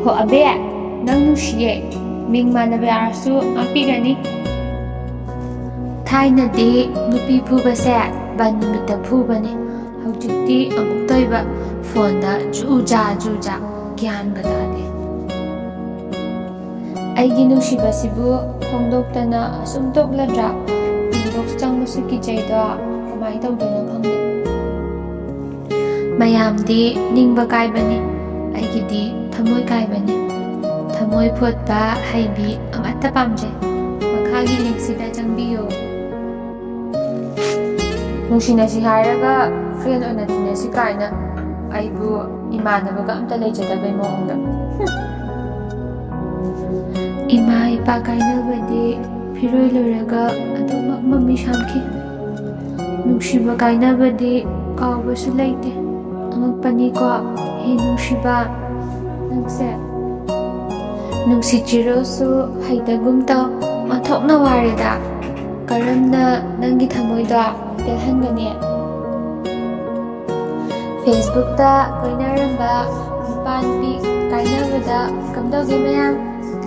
ꯍꯣ ꯑꯕꯦ, ꯅꯪ ꯅꯨꯡꯁꯤꯌꯦ, ꯃꯤꯡ ꯃꯥꯟꯅꯕ ꯌꯥꯔꯁꯨ ꯉꯥꯛꯄꯤꯒꯅꯤ꯫ ꯊꯥꯏꯅꯗꯤ ꯅꯨꯄꯤ ꯐꯨꯕꯁꯦ ꯕꯟ ꯅꯨꯃꯤꯠꯇ ꯐꯨꯕꯅꯦ, ꯍꯧꯖꯤꯛꯇꯤ ꯑꯃꯨꯛꯇꯣꯏꯕ ꯐꯣꯟꯗ ꯖꯨꯖꯥ ꯖꯨꯖꯥ ꯒ꯭ꯌꯥꯟꯒ ꯇꯥꯗꯦ꯫ ꯑꯩꯒꯤ ꯅꯨꯡꯁꯤꯕꯁꯤꯕꯨ ꯐꯣꯡꯗꯣꯛꯇꯅ ꯑꯁꯨꯝ ꯇꯣꯛꯂꯗ꯭ꯔꯥ? ꯏꯟꯕꯣꯛꯁ ꯆꯪꯕꯁꯨ ꯀꯤꯖꯩꯗꯣ, ꯀꯃꯥꯏꯅ ꯇꯧꯗꯣꯏꯅꯣ ꯈꯪꯗꯦ꯫ ꯃꯌꯥꯝꯗꯤ ꯅꯤꯡꯕ ꯀꯥꯏꯕꯅꯤ, ꯑꯩꯒꯤꯗꯤ ꯊꯃꯣꯏ ꯀꯥꯏꯕꯅꯤ꯫ ꯊꯃꯣꯏ ꯐꯣꯠꯄ ꯍꯩꯕꯤ ꯑꯃꯠꯇ ꯄꯥꯝꯖꯩ, ꯃꯈꯥꯒꯤ ꯂꯤꯡꯛꯁꯤꯗ ꯆꯪꯕꯤꯌꯨ꯫ ꯅꯨꯡꯁꯤꯅꯁꯤ ꯍꯥꯏꯔꯒ ꯐ꯭ꯔꯦꯟ ꯑꯣꯏꯅ ꯇꯤꯟꯅꯁꯤ ꯀꯥꯏꯅ, ꯑꯩꯕꯨ ꯏꯃꯥꯟꯅꯕꯒ ꯑꯝꯇ ꯂꯩꯖꯗꯕꯩ ꯃꯑꯣꯡꯗ꯫ ꯏꯃꯥ ꯏꯄꯥ ꯀꯥꯏꯅꯕꯗꯤ ꯐꯤꯔꯣꯏ ꯂꯣꯏꯔꯒ ꯑꯗꯨꯃꯛ ꯃꯃꯤ ꯁꯥꯝꯈꯤ, ꯅꯨꯡꯁꯤꯕ ꯀꯥꯏꯅꯕꯗꯤ ꯀꯥꯎꯕꯁꯨ ꯂꯩꯇꯦ꯫ ꯑꯉꯛꯄꯅꯤꯀꯣ ꯍꯦ ꯅꯨꯡꯁꯤꯕ ꯅꯪꯁꯦ꯫ ꯅꯨꯡꯁꯤꯠꯁꯤꯔꯣꯁꯨ ꯍꯩꯇꯒꯨꯝ ꯇꯧ, ꯑꯣꯟꯊꯣꯛꯅ ꯋꯥꯔꯦꯗ, ꯀꯔꯝꯅ ꯅꯪꯒꯤ ꯊꯃꯣꯏꯗꯣ ꯄꯦꯜꯍꯟꯒꯅꯤ? ꯐꯦꯁꯕꯨꯛꯇ ꯀꯣꯏꯅꯔꯝꯕ ꯅꯨꯄꯥ ꯅꯨꯄꯤ ꯀꯥꯏꯅꯕꯗ ꯀꯝꯗꯧꯒꯦ ꯃꯌꯥꯝ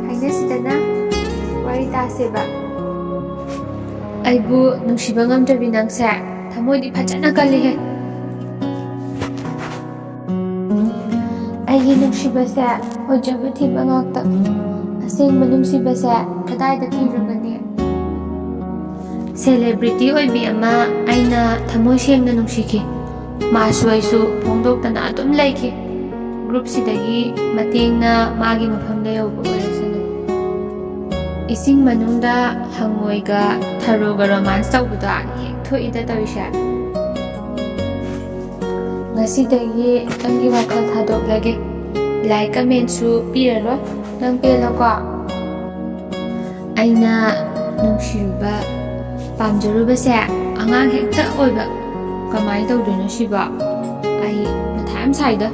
ꯍꯥꯏꯅꯁꯤꯗꯅ, ꯋꯥꯔꯤ ꯇꯥꯁꯦꯕ꯫ ꯑꯩꯕꯨ ꯅꯨꯡꯁꯤꯕ ꯉꯝꯗ꯭ꯔꯕꯤ ꯅꯪꯁꯦ, ꯊꯃꯣꯏꯗꯤ ꯐꯖꯅ ꯀꯜꯂꯤꯍꯦ꯫ ꯑꯩꯒꯤ ꯅꯨꯡꯁꯤꯕꯁꯦ ꯑꯣꯏꯖꯕ ꯊꯤꯕ ꯉꯥꯛꯇ, ꯑꯁꯦꯡꯕ ꯅꯨꯡꯁꯤꯕꯁꯦ ꯀꯗꯥꯏꯗ ꯊꯤꯔꯨꯒꯅꯤ? ꯁꯦꯂꯦꯕ꯭ꯔꯤꯇꯤ ꯑꯣꯏꯕꯤ ꯑꯃ ꯑꯩꯅ ꯊꯃꯣꯏ ꯁꯦꯡꯅ ꯅꯨꯡꯁꯤꯈꯤ, ꯃꯥꯁꯨ ꯑꯩꯁꯨ ꯐꯣꯡꯗꯣꯛꯇꯅ ꯑꯗꯨꯝ ꯂꯩꯈꯤ꯫ ꯒ꯭ꯔꯨꯞꯁꯤꯗꯒꯤ ꯃꯇꯦꯡꯅ ꯃꯥꯒꯤ ꯃꯐꯝꯗ ꯌꯧꯕ ꯑꯣꯏꯔꯁꯅꯨ꯫ ꯏꯁꯤꯡ ꯃꯅꯨꯡꯗ ꯍꯪꯉꯣꯏꯒ ꯊꯔꯣꯒ ꯔꯣꯃꯥꯟꯁ ꯇꯧꯕꯗꯣ ꯍꯦꯛ ꯊꯣꯛꯏꯗ ꯇꯧꯔꯤꯁꯦ꯫ ꯉꯁꯤꯗꯒꯤ ꯅꯪꯒꯤ ꯋꯥꯈꯜ ꯊꯥꯗꯣꯛꯂꯒꯦ, ꯂꯥꯏꯛ ꯀꯃꯦꯟꯁꯨ ꯄꯤꯔꯔꯣꯏ, ꯅꯪ ꯄꯦꯜꯂꯣꯀꯣ? ꯑꯩꯅ ꯅꯨꯡꯁꯤꯔꯨꯕ ꯄꯥꯝꯖꯔꯨꯕꯁꯦ ꯑꯉꯥꯡ ꯍꯦꯛꯇ ꯑꯣꯏꯕ, ꯀꯃꯥꯏꯅ ꯇꯧꯗꯣꯏꯅꯣ ꯁꯤꯕꯣ? ꯑꯩ ꯃꯊꯥ ꯌꯥꯝ ꯁꯥꯏꯗ꯫